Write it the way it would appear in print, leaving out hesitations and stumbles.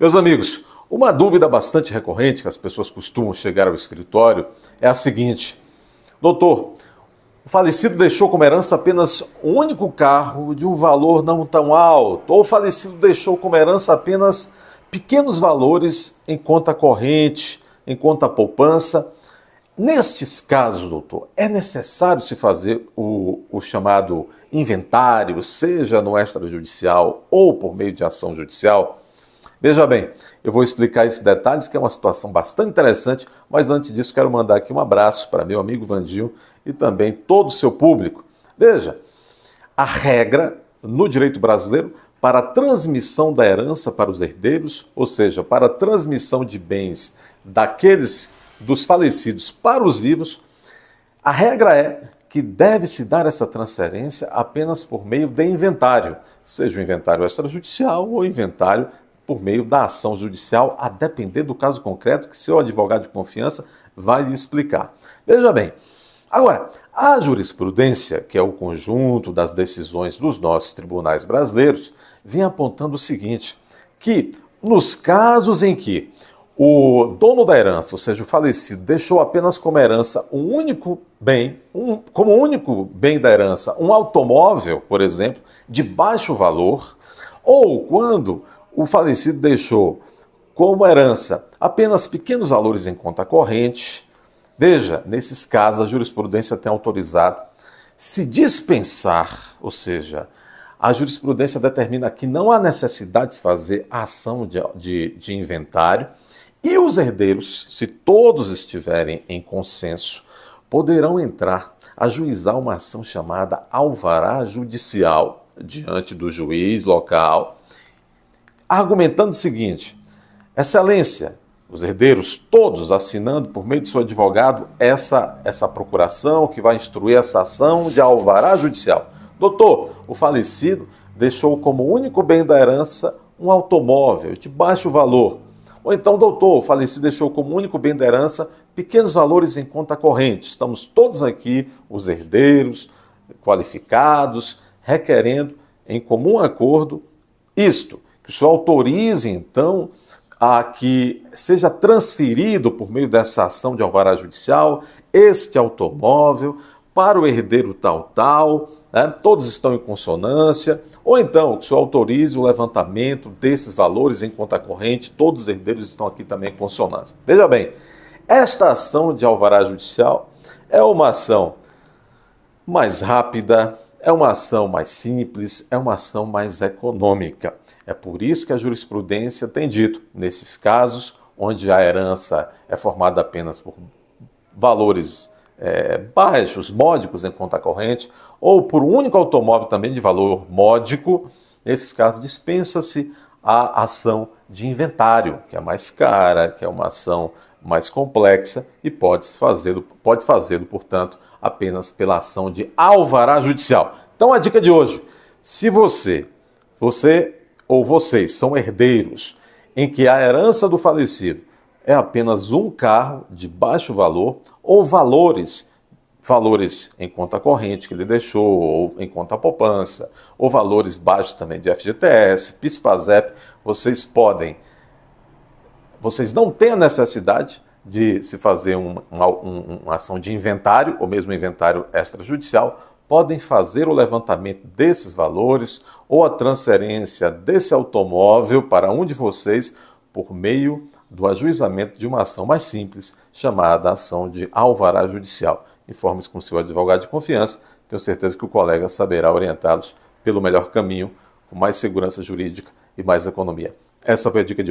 Meus amigos, uma dúvida bastante recorrente que as pessoas costumam chegar ao escritório é a seguinte: doutor, o falecido deixou como herança apenas um único carro de um valor não tão alto, ou o falecido deixou como herança apenas pequenos valores em conta corrente, em conta poupança. Nestes casos, doutor, é necessário se fazer o chamado inventário, seja no extrajudicial ou por meio de ação judicial? Veja bem, eu vou explicar esses detalhes, que é uma situação bastante interessante, mas antes disso quero mandar aqui um abraço para meu amigo Vandinho e também todo o seu público. Veja, a regra no direito brasileiro para a transmissão da herança para os herdeiros, ou seja, para a transmissão de bens dos falecidos para os vivos, a regra é que deve-se dar essa transferência apenas por meio de inventário, seja o inventário extrajudicial ou inventário por meio da ação judicial, a depender do caso concreto que seu advogado de confiança vai lhe explicar. Veja bem, agora, a jurisprudência, que é o conjunto das decisões dos nossos tribunais brasileiros, vem apontando o seguinte, que nos casos em que o dono da herança, ou seja, o falecido, deixou apenas como herança um único bem, como único bem da herança, um automóvel, por exemplo, de baixo valor, ou quando o falecido deixou como herança apenas pequenos valores em conta corrente, veja, nesses casos a jurisprudência tem autorizado se dispensar, ou seja, a jurisprudência determina que não há necessidade de se fazer a ação de inventário e os herdeiros, se todos estiverem em consenso, poderão entrar a ajuizar uma ação chamada alvará judicial diante do juiz local, argumentando o seguinte: Excelência, os herdeiros todos assinando por meio de seu advogado essa procuração que vai instruir essa ação de alvará judicial. Doutor, o falecido deixou como único bem da herança um automóvel de baixo valor. Ou então, doutor, o falecido deixou como único bem da herança pequenos valores em conta corrente. Estamos todos aqui, os herdeiros, qualificados, requerendo em comum acordo isto, que o senhor autorize, então, a que seja transferido por meio dessa ação de alvará judicial este automóvel para o herdeiro tal, né? Todos estão em consonância, ou então que o senhor autorize o levantamento desses valores em conta corrente, todos os herdeiros estão aqui também em consonância. Veja bem, esta ação de alvará judicial é uma ação mais rápida, é uma ação mais simples, é uma ação mais econômica. É por isso que a jurisprudência tem dito, nesses casos onde a herança é formada apenas por valores baixos, módicos em conta corrente, ou por um único automóvel também de valor módico, nesses casos dispensa-se a ação de inventário, que é mais cara, que é uma ação mais complexa e pode fazê-lo, portanto, apenas pela ação de alvará judicial. Então a dica de hoje: se você ou vocês são herdeiros em que a herança do falecido é apenas um carro de baixo valor ou valores em conta corrente que ele deixou, ou em conta poupança, ou valores baixos também de FGTS, PIS/PASEP, vocês não têm a necessidade de se fazer uma ação de inventário, ou mesmo inventário extrajudicial, podem fazer o levantamento desses valores ou a transferência desse automóvel para um de vocês por meio do ajuizamento de uma ação mais simples, chamada ação de alvará judicial. Informe-se com seu advogado de confiança, tenho certeza que o colega saberá orientá-los pelo melhor caminho, com mais segurança jurídica e mais economia. Essa foi a dica de hoje.